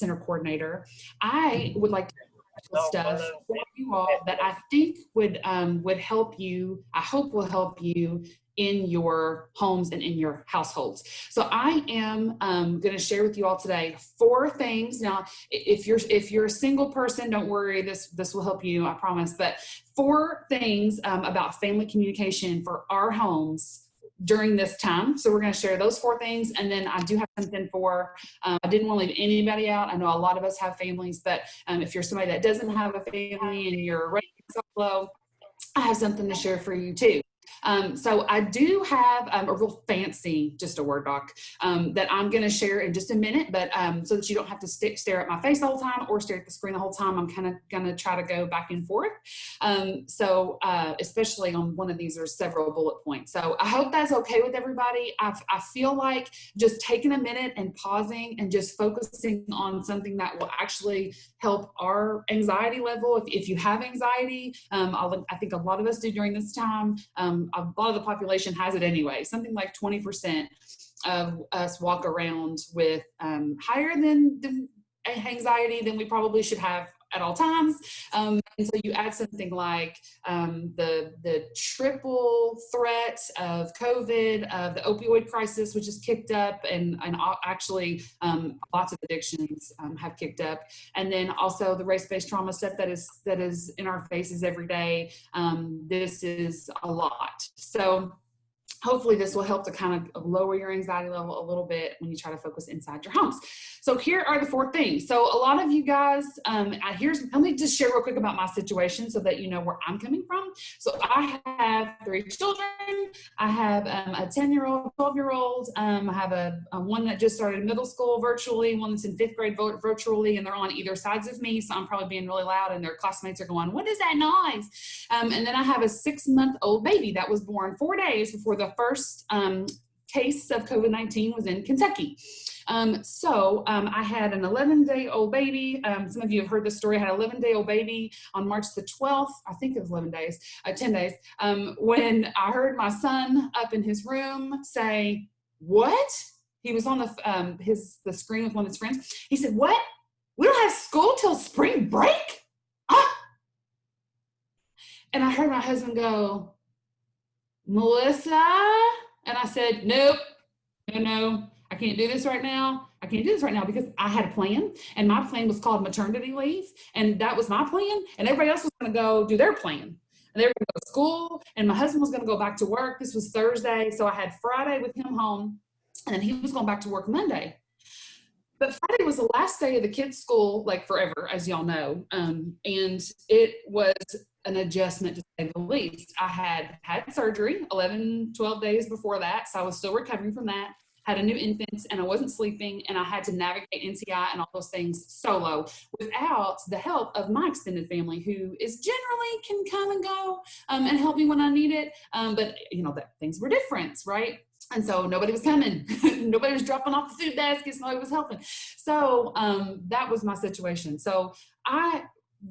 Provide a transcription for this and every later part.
center coordinator. I would like to stuff for you all that I think would help you, I hope will help you in your homes and in your households. So I am going to share with you all today 4 things. Now, if you're a single person, don't worry, this will help you, I promise. But 4 things about family communication for our homes during this time. So we're going to share those 4 things. And then I do have something for, I didn't want to leave anybody out. I know a lot of us have families, but if you're somebody that doesn't have a family and you're raising solo, I have something to share for you too. So I do have a real fancy, just a Word doc that I'm going to share in just a minute, but so that you don't have to stare at my face the whole time or stare at the screen the whole time, I'm kind of going to try to go back and forth. So especially on one of these, there's several bullet points. So I hope that's okay with everybody. I feel like just taking a minute and pausing and just focusing on something that will actually help our anxiety level. If you have anxiety, I think a lot of us do during this time. A lot of the population has it anyway. Something like 20% of us walk around with higher than anxiety than we probably should have at all times. And so you add something like the triple threat of COVID, of the opioid crisis, which has kicked up, and actually lots of addictions have kicked up. And then also the race-based trauma stuff that is in our faces every day. This is a lot. So hopefully this will help to kind of lower your anxiety level a little bit when you try to focus inside your homes. So here are the 4 things. So a lot of you guys, let me just share real quick about my situation so that you know where I'm coming from. So I have 3 children. I have a 10-year-old, 12-year-old. I have a one that just started middle school virtually, one that's in 5th grade virtually, and they're on either sides of me. So I'm probably being really loud and their classmates are going, "What is that noise?" And then I have a 6-month-old baby that was born 4 days before the first case of COVID-19 was in Kentucky. I had an 11-day-old baby. Some of you have heard this story. I had an 11-day-old baby on March the 12th. I think it was 11 days, 10 days, when I heard my son up in his room say, "What?" He was on the screen with one of his friends. He said, "What? We don't have school till spring break?" And I heard my husband go, "Melissa?" And I said, "Nope, no, I can't do this right now. I can't do this right now," because I had a plan, and my plan was called maternity leave, and that was my plan, and everybody else was going to go do their plan. And they were going to go to school, and my husband was going to go back to work. This was Thursday, so I had Friday with him home, and then he was going back to work Monday. But Friday was the last day of the kids' school, like forever, as y'all know, and it was an adjustment to say the least. I had surgery 11, 12 days before that, so I was still recovering from that. Had a new infant, and I wasn't sleeping, and I had to navigate NCI and all those things solo without the help of my extended family, who is generally can come and go and help me when I need it. But you know, that things were different, right? And so nobody was coming. Nobody was dropping off the food baskets. Nobody was helping. So that was my situation. So I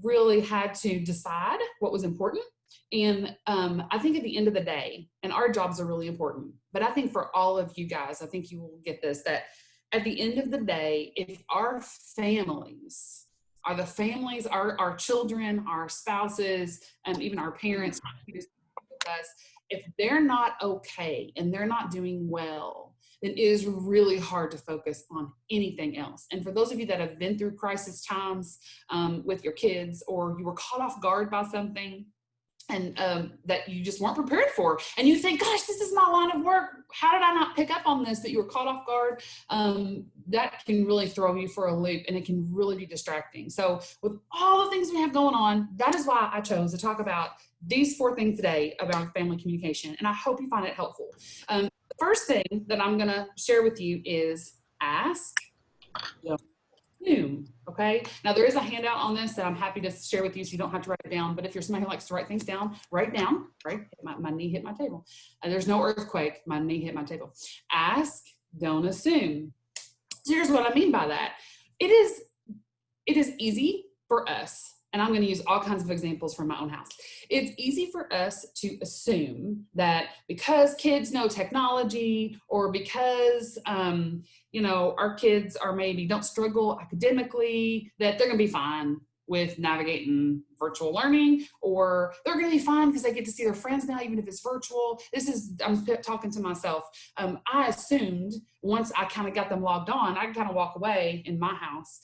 really had to decide what was important. And I think at the end of the day, and our jobs are really important, but I think for all of you guys, I think you will get this, that at the end of the day, if our families are the families, our children, our spouses, and even our parents, if they're not okay and they're not doing well, then it is really hard to focus on anything else. And for those of you that have been through crisis times with your kids, or you were caught off guard by something, and that you just weren't prepared for, and you think, "Gosh, this is my line of work. How did I not pick up on this?" But you were caught off guard. That can really throw you for a loop, and it can really be distracting. So with all the things we have going on, that is why I chose to talk about these 4 things today about family communication, and I hope you find it helpful. The first thing that I'm going to share with you is ask, don't assume. Okay, now there is a handout on this that I'm happy to share with you, so you don't have to write it down. But if you're somebody who likes to write things down, write down. Right, my knee hit my table. There's no earthquake. My knee hit my table. Ask, don't assume. So here's what I mean by that. It is easy for us and I'm going to use all kinds of examples from my own house. It's easy for us to assume that because kids know technology, or because, you know, our kids are maybe don't struggle academically, that they're going to be fine with navigating virtual learning, or they're going to be fine because they get to see their friends now, even if it's virtual. I'm talking to myself. I assumed once I kind of got them logged on, I could kind of walk away in my house,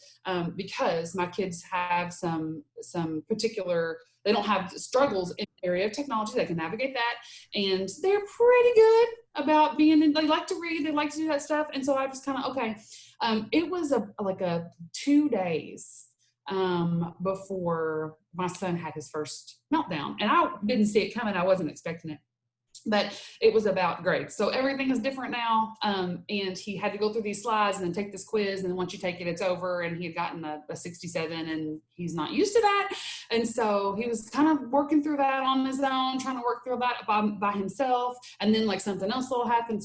because my kids have some particular, they don't have struggles in the area of technology. They can navigate that, and they're pretty good about being in, they like to read, they like to do that stuff. And so I was kind of, okay. It was like 2 days before my son had his first meltdown, and I didn't see it coming. I wasn't expecting it, but it was about grades. So everything is different now. And he had to go through these slides and then take this quiz. And then once you take it, it's over. And he had gotten a 67, and he's not used to that. And so he was kind of working through that on his own, trying to work through that by himself. And then like something else will happen,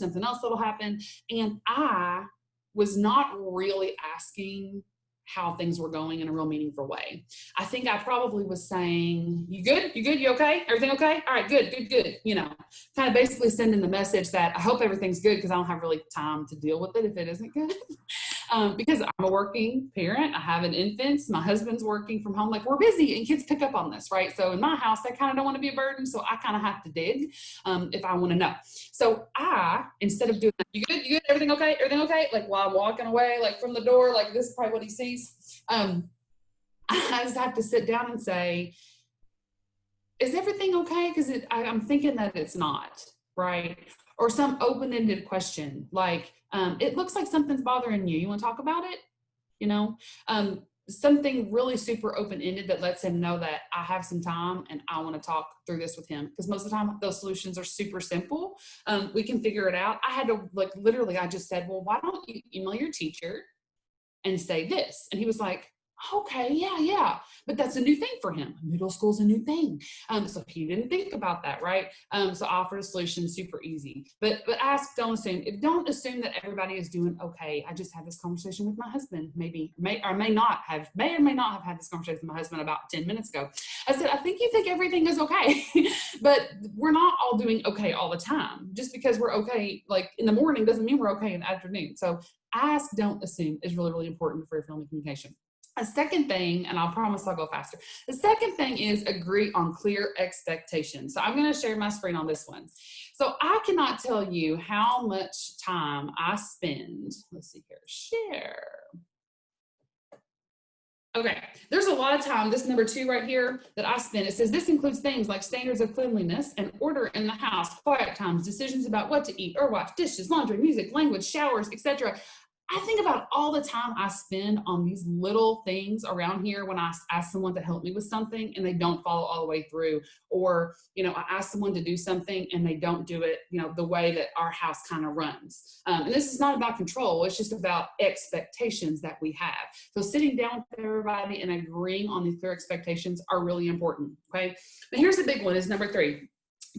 And I was not really asking how things were going in a real meaningful way. I think I probably was saying, you good? You good? You okay? Everything okay? All right, good. You know, kind of basically sending the message that I hope everything's good, because I don't have really time to deal with it if it isn't good. Because I'm a working parent, I have an infant, my husband's working from home, like we're busy, and kids pick up on this, right? So in my house, they kind of don't want to be a burden, so I kind of have to dig if I want to know. So I, instead of doing, you good, everything okay, like while I'm walking away, like from the door, like this is probably what he sees, I just have to sit down and say, is everything okay? Because I'm thinking that it's not, right? Or some open-ended question, like, it looks like something's bothering you. You want to talk about it? You know, something really super open-ended that lets him know that I have some time and I want to talk through this with him. Because most of the time those solutions are super simple. We can figure it out. I had to, like, literally, I just said, well, why don't you email your teacher and say this? And he was like, okay, yeah. But that's a new thing for him. Middle school's a new thing. So he didn't think about that, right? So offer a solution, super easy. But ask, don't assume. Don't assume that everybody is doing okay. I just had this conversation with my husband, may or may not have had this conversation with my husband about 10 minutes ago. I said, I think you think everything is okay. But we're not all doing okay all the time. Just because we're okay, like in the morning, doesn't mean we're okay in the afternoon. So ask, don't assume is really, really important for your family communication. A second thing, and I'll promise I'll go faster. The second thing is agree on clear expectations. So I'm going to share my screen on this one. So I cannot tell you how much time I spend. Let's see here, share. Okay, there's a lot of time, this number 2 right here that I spend. It says this includes things like standards of cleanliness and order in the house, quiet times, decisions about what to eat or watch, dishes, laundry, music, language, showers, etc. I think about all the time I spend on these little things around here when I ask someone to help me with something and they don't follow all the way through, or, you know, I ask someone to do something and they don't do it, you know, the way that our house kind of runs. And this is not about control. It's just about expectations that we have. So sitting down with everybody and agreeing on these clear expectations are really important. Okay. But here's the big one is number 3,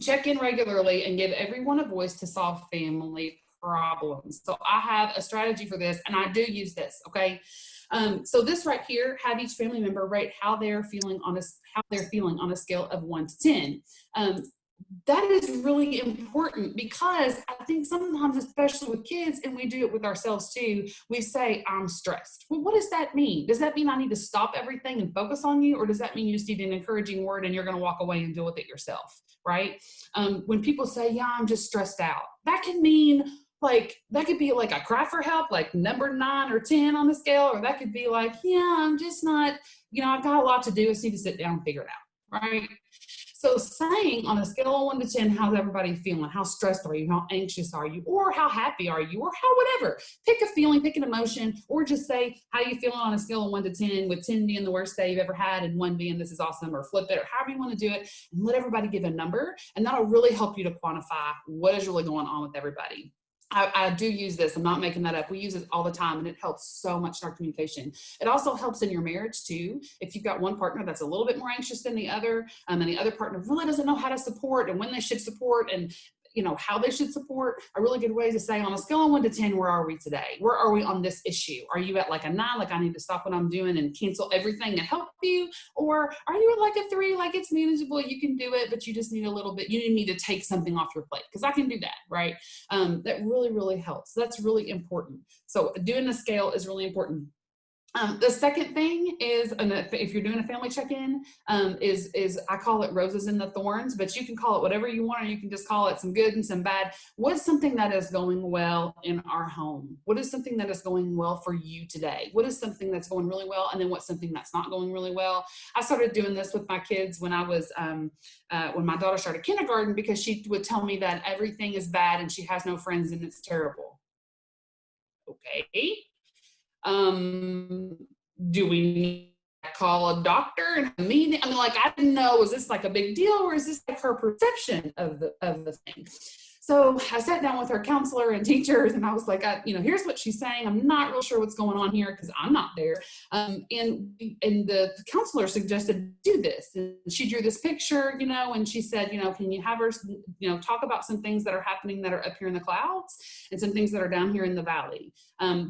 check in regularly and give everyone a voice to solve family problems. So I have a strategy for this, and I do use this. Okay. So this right here, have each family member rate how they're feeling on a scale of 1 to 10. That is really important, because I think sometimes, especially with kids, and we do it with ourselves too, we say, I'm stressed. Well, what does that mean? Does that mean I need to stop everything and focus on you? Or does that mean you just need an encouraging word and you're going to walk away and deal with it yourself? Right? When people say, yeah, I'm just stressed out, that can mean, like, that could be like a cry for help, like number 9 or 10 on the scale, or that could be like, yeah, I'm just not, you know, I've got a lot to do. I just need to sit down and figure it out, right? So saying on a scale of 1 to 10, how's everybody feeling? How stressed are you? How anxious are you? Or how happy are you? Or how whatever. Pick a feeling, pick an emotion, or just say, how are you feeling on a scale of 1 to 10, with 10 being the worst day you've ever had and 1 being this is awesome, or flip it, or however you want to do it, and let everybody give a number. And that'll really help you to quantify what is really going on with everybody. I do use this. I'm not making that up. We use it all the time, and it helps so much in our communication. It also helps in your marriage too. If you've got one partner that's a little bit more anxious than the other, and the other partner really doesn't know how to support and when they should support, and how they should support. A really good way to say, on a scale of 1 to 10, where are we today? Where are we on this issue? Are you at like a 9, like I need to stop what I'm doing and cancel everything and help you? Or are you at like a 3, like it's manageable, you can do it, but you just need a little bit, you need me to take something off your plate, because I can do that, right? That really, really helps. So that's really important. So doing the scale is really important. The second thing is, and if you're doing a family check-in, is I call it roses and the thorns, but you can call it whatever you want, or you can just call it some good and some bad. What's something that is going well in our home? What is something that is going well for you today? What is something that's going really well? And then what's something that's not going really well? I started doing this with my kids when I was, when my daughter started kindergarten, because she would tell me that everything is bad and she has no friends and it's terrible. Okay. Do we need to call a doctor and a meeting? I mean, like, I didn't know, is this like a big deal, or is this like her perception of the thing? So I sat down with her counselor and teachers, and I was like, here's what she's saying. I'm not real sure what's going on here because I'm not there. And the counselor suggested do this. And she drew this picture, and she said, can you have her, talk about some things that are happening that are up here in the clouds and some things that are down here in the valley.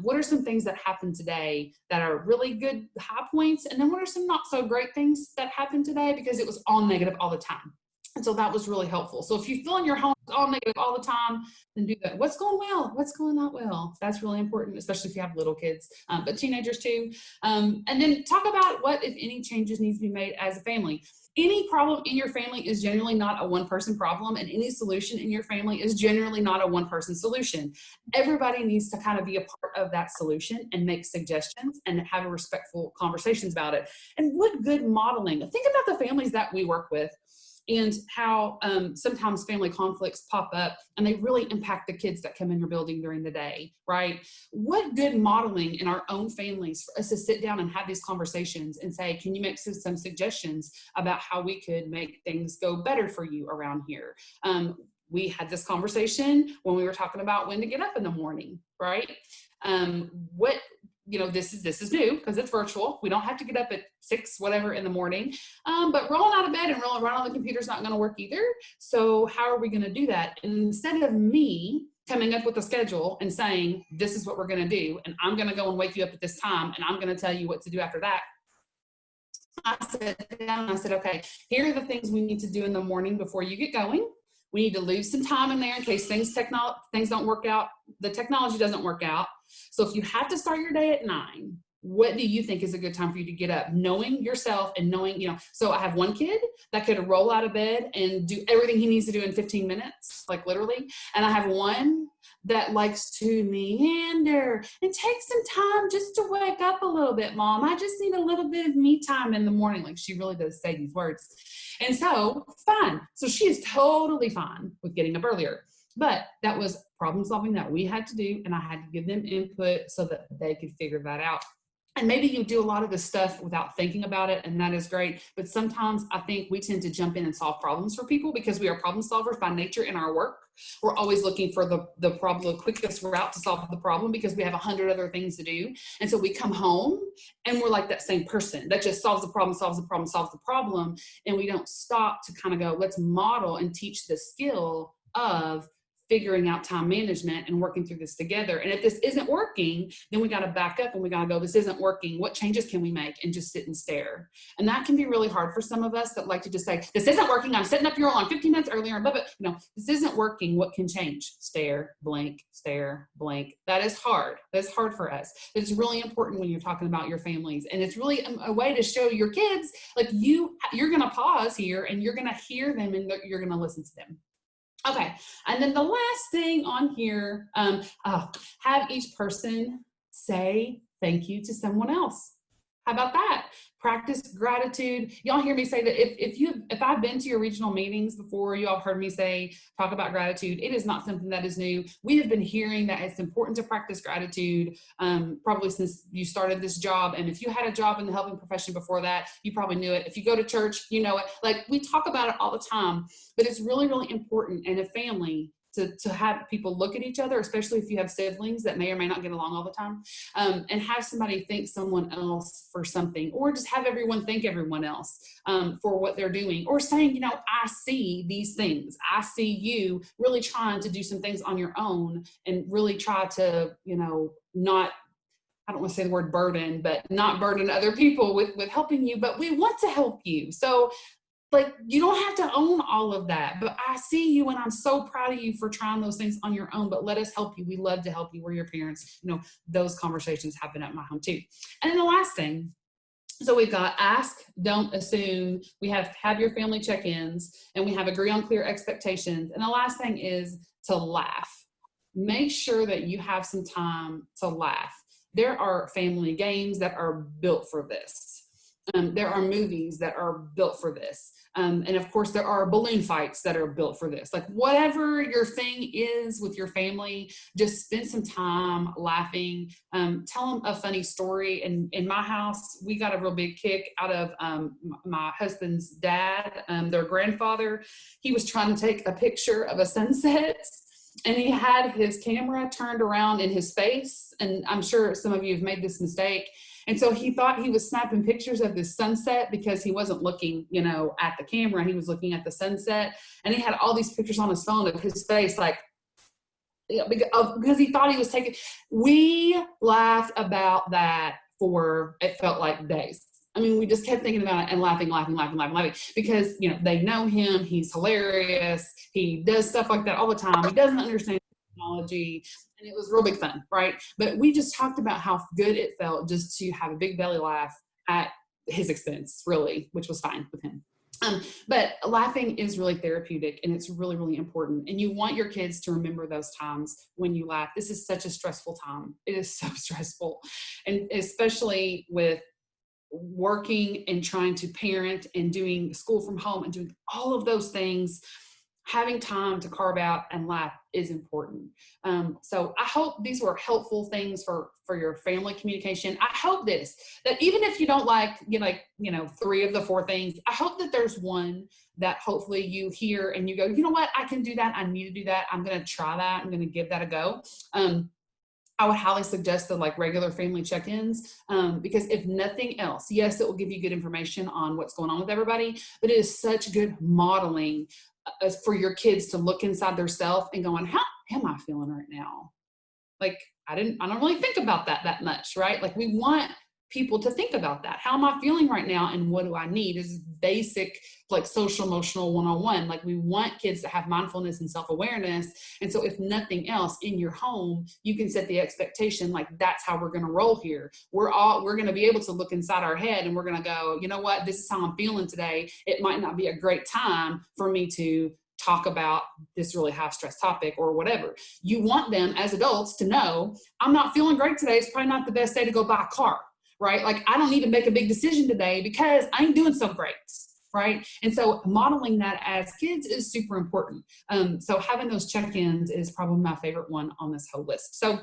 What are some things that happen today that are really good high points? And then what are some not so great things that happen today, because it was all negative all the time. And so that was really helpful. So if you feel in your home all negative all the time, then do that. What's going well? What's going not well? That's really important, especially if you have little kids, but teenagers too. And then talk about what, if any, changes needs to be made as a family. Any problem in your family is generally not a one-person problem, and any solution in your family is generally not a one-person solution. Everybody needs to kind of be a part of that solution and make suggestions and have respectful conversations about it. And what good modeling. Think about the families that we work with, and how sometimes family conflicts pop up and they really impact the kids that come in your building during the day, right? What good modeling in our own families for us to sit down and have these conversations and say, can you make some suggestions about how we could make things go better for you around here? We had this conversation when we were talking about when to get up in the morning, right? This is new because it's virtual. We don't have to get up at 6, whatever in the morning, but rolling out of bed and rolling around on the computer is not going to work either. So how are we going to do that? And instead of me coming up with a schedule and saying, this is what we're going to do, and I'm going to go and wake you up at this time, and I'm going to tell you what to do after that, I sat down and I said, okay, here are the things we need to do in the morning before you get going. We need to leave some time in there in case things don't work out. The technology doesn't work out. So if you have to start your day at 9, what do you think is a good time for you to get up? Knowing yourself and knowing, so I have one kid that could roll out of bed and do everything he needs to do in 15 minutes, like literally. And I have one that likes to meander and take some time just to wake up a little bit, Mom. I just need a little bit of me time in the morning. Like, she really does say these words. And so, fine. So she is totally fine with getting up earlier. But that was problem solving that we had to do, and I had to give them input so that they could figure that out. And maybe you do a lot of this stuff without thinking about it, and that is great. But sometimes I think we tend to jump in and solve problems for people because we are problem solvers by nature in our work. We're always looking for the quickest route to solve the problem because we have 100 other things to do. And so we come home and we're like that same person that just solves the problem. And we don't stop to kind of go, let's model and teach the skill of figuring out time management and working through this together. And if this isn't working, then we got to back up and we got to go, this isn't working. What changes can we make? And just sit and stare. And that can be really hard for some of us that like to just say, this isn't working. I'm setting up your alarm 15 minutes earlier. But this isn't working. What can change? Stare, blink, stare, blink. That is hard. That's hard for us. But it's really important when you're talking about your families. And it's really a way to show your kids, like you're going to pause here and you're going to hear them and you're going to listen to them. Okay, and then the last thing on here, have each person say thank you to someone else. How about that? Practice gratitude. Y'all hear me say that if I've been to your regional meetings before, you all heard me talk about gratitude. It is not something that is new. We have been hearing that it's important to practice gratitude probably since you started this job. And if you had a job in the helping profession before that, you probably knew it. If you go to church, you know it. Like, we talk about it all the time, but it's really, really important in a family to have people look at each other, especially if you have siblings that may or may not get along all the time, and have somebody thank someone else for something, or just have everyone thank everyone else for what they're doing, or saying, I see these things. I see you really trying to do some things on your own and really try to, not, I don't want to say the word burden, but not burden other people with helping you, but we want to help you. So you don't have to own all of that, but I see you and I'm so proud of you for trying those things on your own, but let us help you. We love to help you. We're your parents. Those conversations happen at my home too. And then the last thing, so we've got ask, don't assume. We have your family check-ins, and we have agree on clear expectations. And the last thing is to laugh. Make sure that you have some time to laugh. There are family games that are built for this. There are movies that are built for this. And of course, there are balloon fights that are built for this. Like whatever your thing is with your family, just spend some time laughing. Tell them a funny story. And in my house, we got a real big kick out of my husband's dad, their grandfather. He was trying to take a picture of a sunset, and he had his camera turned around in his face. And I'm sure some of you have made this mistake. And so he thought he was snapping pictures of this sunset because he wasn't looking, at the camera. He was looking at the sunset, and he had all these pictures on his phone of his face, because he thought he was taking. We laughed about that for, it felt like days. I mean, we just kept thinking about it and laughing because, they know him. He's hilarious. He does stuff like that all the time. He doesn't understand technology. And it was real big fun, right? But we just talked about how good it felt just to have a big belly laugh at his expense, really, which was fine with him. But laughing is really therapeutic, and it's really, really important. And you want your kids to remember those times when you laugh. This is such a stressful time. It is so stressful. And especially with working and trying to parent and doing school from home and doing all of those things, having time to carve out and laugh is important. So I hope these were helpful things for your family communication. I hope that even if you don't like, 3 of the 4 things, I hope that there's one that hopefully you hear and you go, you know what, I can do that. I need to do that. I'm going to try that. I'm going to give that a go. I would highly suggest the regular family check-ins, because if nothing else, yes, it will give you good information on what's going on with everybody, but it is such good modeling for your kids to look inside their self and going, how am I feeling right now? I don't really think about that much, right? We want people to think about that. How am I feeling right now? And what do I need is basic, social emotional 101. We want kids to have mindfulness and self-awareness. And so if nothing else in your home, you can set the expectation, that's how we're going to roll here. We're going to be able to look inside our head and we're going to go, you know what, this is how I'm feeling today. It might not be a great time for me to talk about this really high stress topic or whatever. You want them as adults to know, I'm not feeling great today. It's probably not the best day to go buy a car. Right? I don't need to make a big decision today because I ain't doing so great, right? And so modeling that as kids is super important. So having those check-ins is probably my favorite one on this whole list. So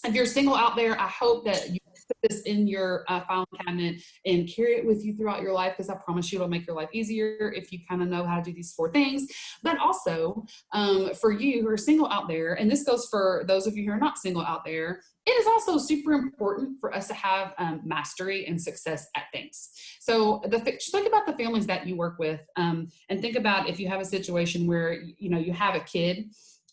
if you're single out there, I hope that you put this in your filing cabinet and carry it with you throughout your life, because I promise you it'll make your life easier if you kind of know how to do these 4 things. But also for you who are single out there, and this goes for those of you who are not single out there, it is also super important for us to have mastery and success at things. So just think about the families that you work with, and think about if you have a situation where you have a kid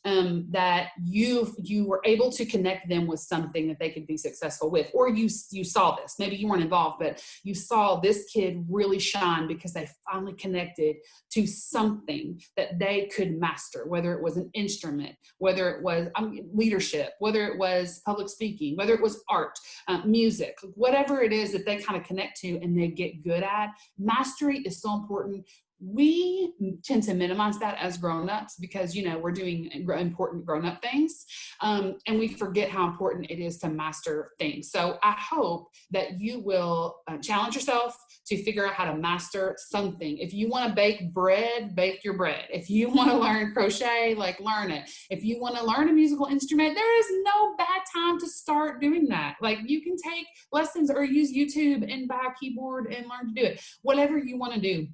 that you were able to connect them with something that they could be successful with, or you saw this, maybe you weren't involved, but you saw this kid really shine because they finally connected to something that they could master, whether it was an instrument, whether it was leadership, whether it was public speaking, whether it was art, music, whatever it is that they kind of connect to and they get good at. Mastery is so important. We tend to minimize that as grown-ups because, we're doing important grown-up things, and we forget how important it is to master things. So I hope that you will challenge yourself to figure out how to master something. If you want to bake bread, bake your bread. If you want to learn crochet, learn it. If you want to learn a musical instrument, there is no bad time to start doing that. You can take lessons or use YouTube and buy a keyboard and learn to do it. Whatever you want to do.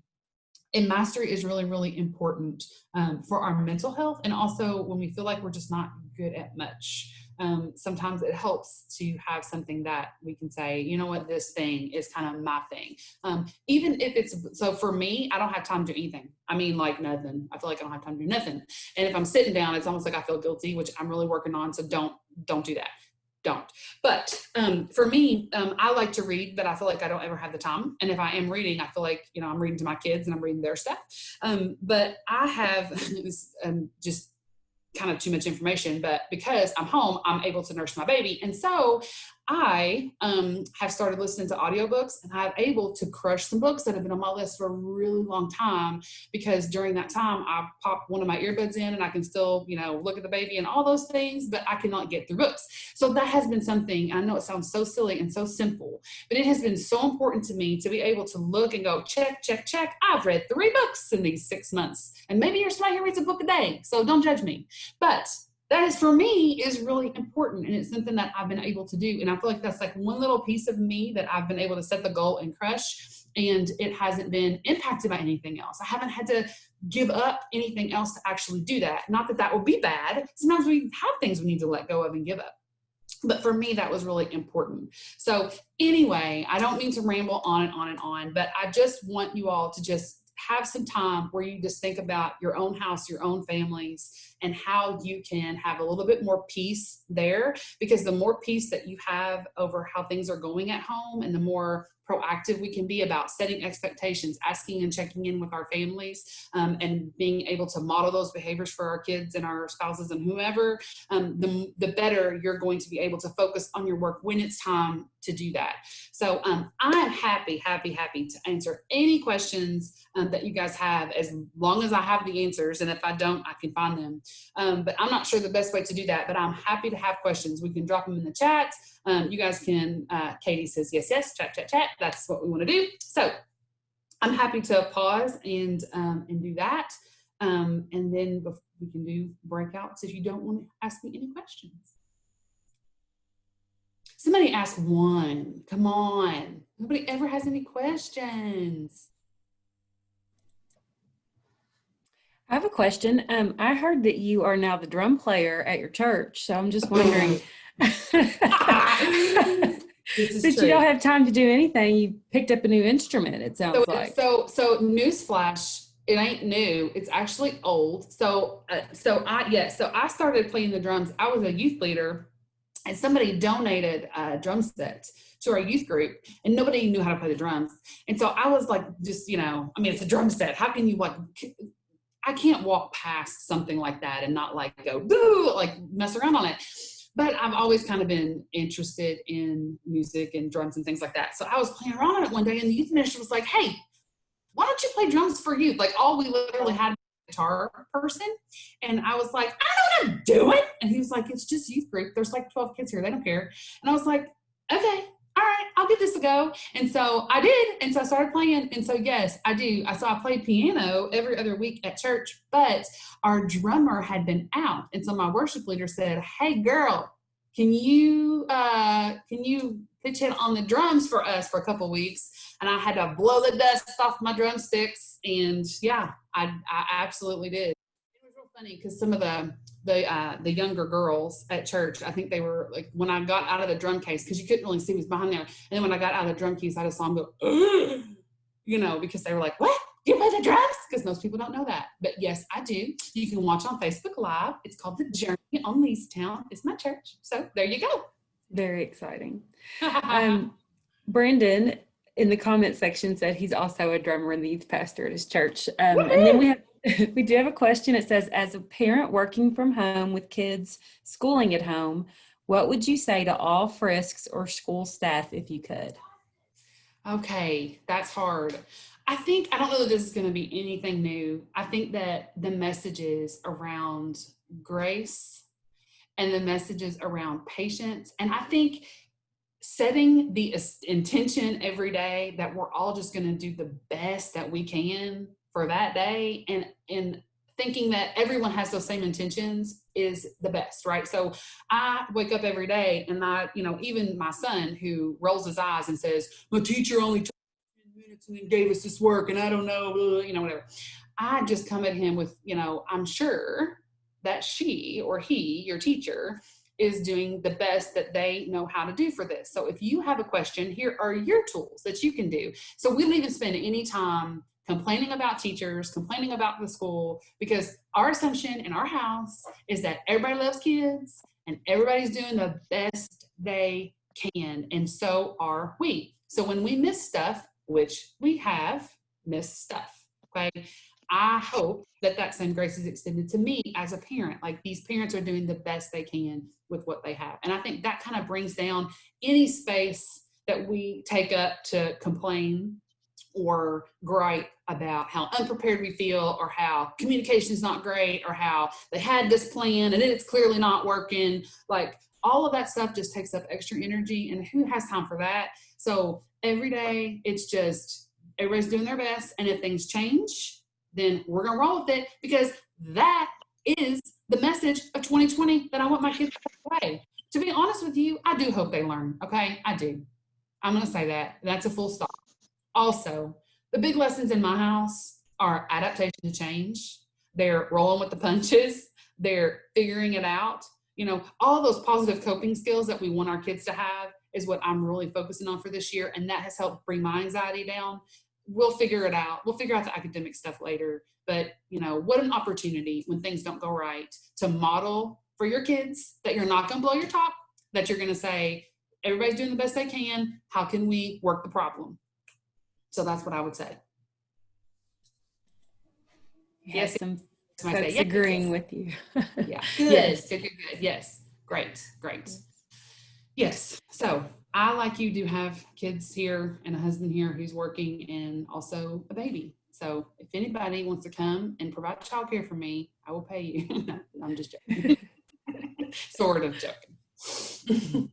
And mastery is really, really important for our mental health. And also when we feel like we're just not good at much. Sometimes it helps to have something that we can say, you know what, this thing is kind of my thing. Even if it's, so for me, I don't have time to do anything. I mean, like nothing. I feel like I don't have time to do nothing. And if I'm sitting down, it's almost like I feel guilty, which I'm really working on. So don't do that. Don't. But for me, I like to read, but I feel like I don't ever have the time. And if I am reading, I feel like, you know, I'm reading to my kids and I'm reading their stuff. But I have just kind of too much information, but because I'm home, I'm able to nurse my baby. And so I have started listening to audiobooks, and I'm able to crush some books that have been on my list for a really long time, because during that time I pop one of my earbuds in and I can still, you know, look at the baby and all those things, but I cannot get through books. So that has been something, I know it sounds so silly and so simple, but it has been so important to me to be able to look and go, check, check, check. I've read 3 books in these 6 months. And maybe you're somebody who reads a book a day, so don't judge me. But that is, for me, is really important, and it's something that I've been able to do. And I feel like that's like one little piece of me that I've been able to set the goal and crush, and it hasn't been impacted by anything else. I haven't had to give up anything else to actually do that. Not that that would be bad. Sometimes we have things we need to let go of and give up. But for me, that was really important. So anyway, I don't mean to ramble on and on and on, but I just want you all to just have some time where you just think about your own house, your own families, and how you can have a little bit more peace there. Because the more peace that you have over how things are going at home, and the more proactive we can be about setting expectations, asking and checking in with our families, and being able to model those behaviors for our kids and our spouses and whoever, the better you're going to be able to focus on your work when it's time to do that. So I'm happy to answer any questions that you guys have, as long as I have the answers. And if I don't, I can find them. But I'm not sure the best way to do that, but I'm happy to have questions. We can drop them in the chat. You guys can, Katie says, yes, yes, chat, chat, chat. That's what we want to do. So I'm happy to pause and do that. And then we can do breakouts if you don't want to ask me any questions. Somebody ask one. Come on. Nobody ever has any questions. I have a question. I heard that you are now the drum player at your church, so I'm just wondering that you don't have time to do anything. You picked up a new instrument, it sounds like. So newsflash, it ain't new. It's actually old. So I started playing the drums. I was a youth leader, and somebody donated a drum set to our youth group, and nobody knew how to play the drums. And so I was like, just, you know, I mean, it's a drum set. How can you I can't walk past something like that and not like go, boo, like mess around on it. But I've always kind of been interested in music and drums and things like that. So I was playing around on it one day, and the youth minister was like, hey, why don't you play drums for youth? Like, all we literally had a guitar person. And I was like, I know what I'm doing. And he was like, it's just youth group. There's like 12 kids here. They don't care. And I was like, okay, all right, I'll give this a go. And so I did. And so I started playing. And so, yes, I do. So I play piano every other week at church, but our drummer had been out. And so my worship leader said, hey, girl, can you pitch in on the drums for us for a couple of weeks? And I had to blow the dust off my drumsticks. And yeah, I absolutely did. It was real funny because some of the younger girls at church, I think they were like, when I got out of the drum case, because you couldn't really see who was behind there. And then when I got out of the drum case, I just saw them go, ugh, you know, because they were like, what? You play the drums? Because most people don't know that. But yes, I do. You can watch on Facebook Live. It's called The Journey on Leestown. It's my church. So there you go. Very exciting. Brandon in the comment section said he's also a drummer and the youth pastor at his church. And then we do have a question. It says, as a parent working from home with kids schooling at home, what would you say to all FRYSCs or school staff if you could? Okay, that's hard. I don't know that this is going to be anything new. I think that the messages around grace and the messages around patience, and I think setting the intention every day that we're all just going to do the best that we can for that day, and thinking that everyone has those same intentions is the best, right? So I wake up every day and even my son, who rolls his eyes and says, my teacher only told me minutes and then gave us this work and I don't know, you know, whatever. I just come at him with, you know, I'm sure that she or he, your teacher, is doing the best that they know how to do for this. So if you have a question, here are your tools that you can do. So we don't even spend any time complaining about teachers, complaining about the school, because our assumption in our house is that everybody loves kids and everybody's doing the best they can, and so are we. So when we miss stuff, which we have missed stuff, okay, I hope that that same grace is extended to me as a parent. Like, these parents are doing the best they can with what they have. And I think that kind of brings down any space that we take up to complain or gripe about how unprepared we feel, or how communication is not great, or how they had this plan and it's clearly not working. Like, all of that stuff just takes up extra energy, and who has time for that? So every day it's just everybody's doing their best, and if things change, then we're gonna roll with it, because that is the message of 2020 that I want my kids to take away. To be honest with you, I do hope they learn, okay? I do. I'm gonna say that. That's a full stop. Also, the big lessons in my house are adaptation to change. They're rolling with the punches. They're figuring it out. You know, all those positive coping skills that we want our kids to have is what I'm really focusing on for this year. And that has helped bring my anxiety down. We'll figure it out. We'll figure out the academic stuff later. But, you know, what an opportunity when things don't go right to model for your kids that you're not going to blow your top, that you're going to say, everybody's doing the best they can. How can we work the problem? So that's what I would say. Yes, some folks agreeing with you. Yeah. Yes. Good. Yes. Great. Yes. So I, like you, do have kids here and a husband here who's working, and also a baby. So if anybody wants to come and provide childcare for me, I will pay you. I'm just joking. Sort of joking.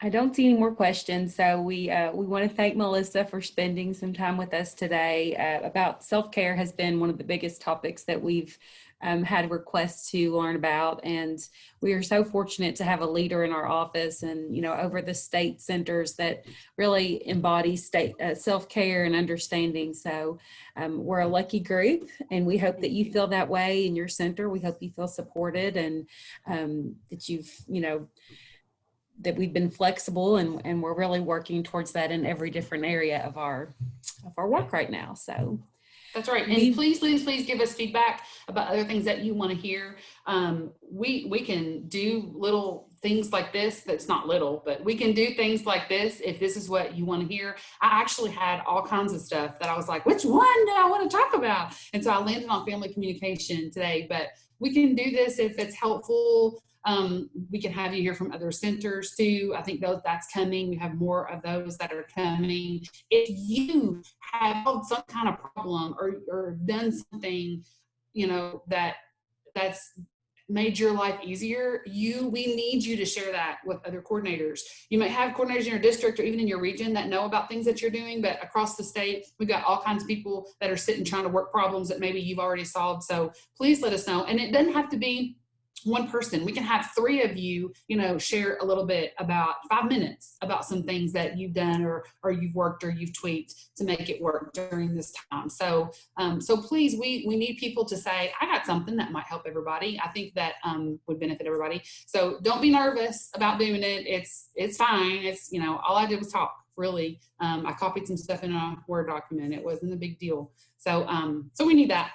I don't see any more questions, so we want to thank Melissa for spending some time with us today. About self-care has been one of the biggest topics that we've had requests to learn about, and we are so fortunate to have a leader in our office and, you know, over the state centers that really embody state self-care and understanding. So we're a lucky group, and we hope that you feel that way in your center. We hope you feel supported, and that you've, you know, that we've been flexible, and we're really working towards that in every different area of our work right now. So that's right. And please give us feedback about other things that you want to hear. We can do little things like this. That's not little, but we can do things like this if this is what you want to hear. I actually had all kinds of stuff that I was like, which one do I want to talk about? And so I landed on family communication today, but we can do this if it's helpful. We can have you hear from other centers too. I think that's coming. We have more of those that are coming. If you have some kind of problem or done something, you know, that's made your life easier, we need you to share that with other coordinators. You might have coordinators in your district or even in your region that know about things that you're doing, but across the state, we've got all kinds of people that are sitting trying to work problems that maybe you've already solved. So please let us know. And it doesn't have to be one person. We can have 3 of you, you know, share a little bit about 5 minutes about some things that you've done or you've worked or you've tweaked to make it work during this time. So so please, we need people to say, I got something that might help everybody. I think that would benefit everybody. So don't be nervous about doing it. It's fine. It's, you know, all I did was talk, really. I copied some stuff in a Word document. It wasn't a big deal. So so we need that.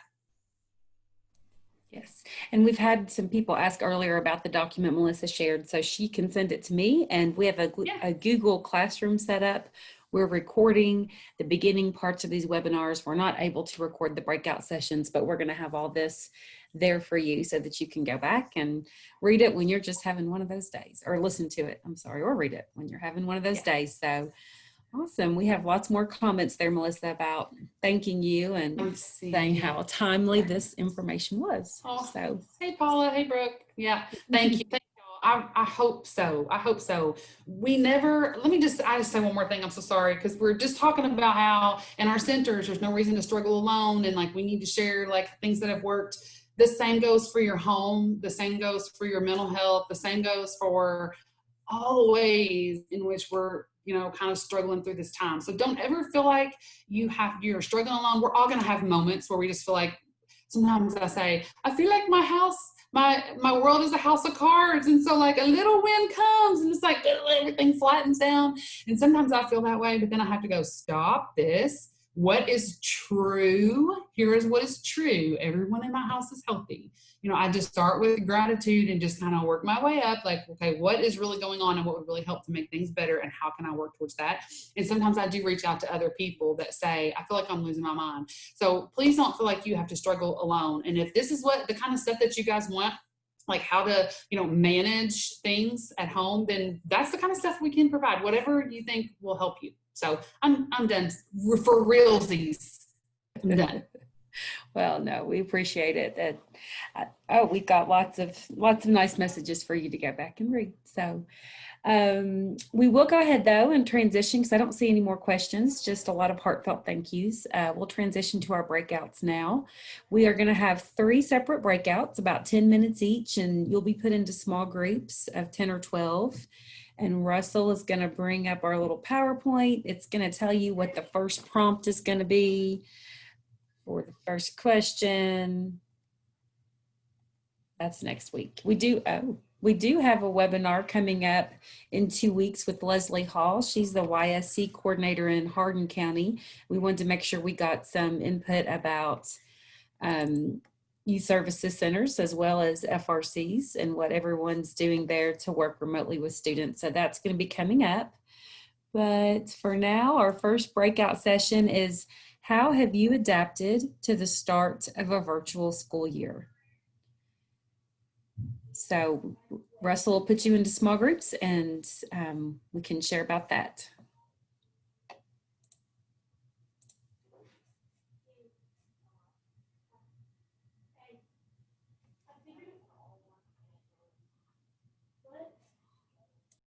Yes, and we've had some people ask earlier about the document Melissa shared, so she can send it to me, and we have a Google Classroom set up. We're recording the beginning parts of these webinars. We're not able to record the breakout sessions, but we're going to have all this there for you so that you can go back and read it when you're just having one of those days, or listen to it, or read it when you're having one of those days. So awesome. We have lots more comments there, Melissa, about thanking you and saying how timely this information was. Oh, so hey, Paula. Hey, Brooke. Yeah. Thank you. Thank you. I hope so. I hope so. I just say one more thing. I'm so sorry, because we're just talking about how in our centers, there's no reason to struggle alone. And like, we need to share like things that have worked. The same goes for your home. The same goes for your mental health. The same goes for all the ways in which we're kind of struggling through this time. So don't ever feel like you're struggling alone. We're all going to have moments where we just feel like, sometimes I say, I feel like my house, my world is a house of cards. And so like a little wind comes and it's like everything flattens down. And sometimes I feel that way, but then I have to go, stop this. What is true? Here is what is true. Everyone in my house is healthy. I just start with gratitude and just kind of work my way up. Like, okay, what is really going on and what would really help to make things better and how can I work towards that? And sometimes I do reach out to other people that say, I feel like I'm losing my mind. So please don't feel like you have to struggle alone. And if this is what the kind of stuff that you guys want, like how to, manage things at home, then that's the kind of stuff we can provide, whatever you think will help you. So I'm done for realsies. I'm done. Well, no, we appreciate it. We got lots of nice messages for you to go back and read. So we will go ahead though and transition because I don't see any more questions, just a lot of heartfelt thank yous. We'll transition to our breakouts now. We are going to have 3 separate breakouts, about 10 minutes each, and you'll be put into small groups of 10 or 12. And Russell is going to bring up our little PowerPoint. It's going to tell you what the first prompt is going to be for the first question. That's next week. We do have a webinar coming up in 2 weeks with Leslie Hall. She's the YSC coordinator in Hardin County. We wanted to make sure we got some input about youth services centers as well as FRCs and what everyone's doing there to work remotely with students. So that's going to be coming up. But for now, our first breakout session is how have you adapted to the start of a virtual school year? So Russell will put you into small groups and we can share about that.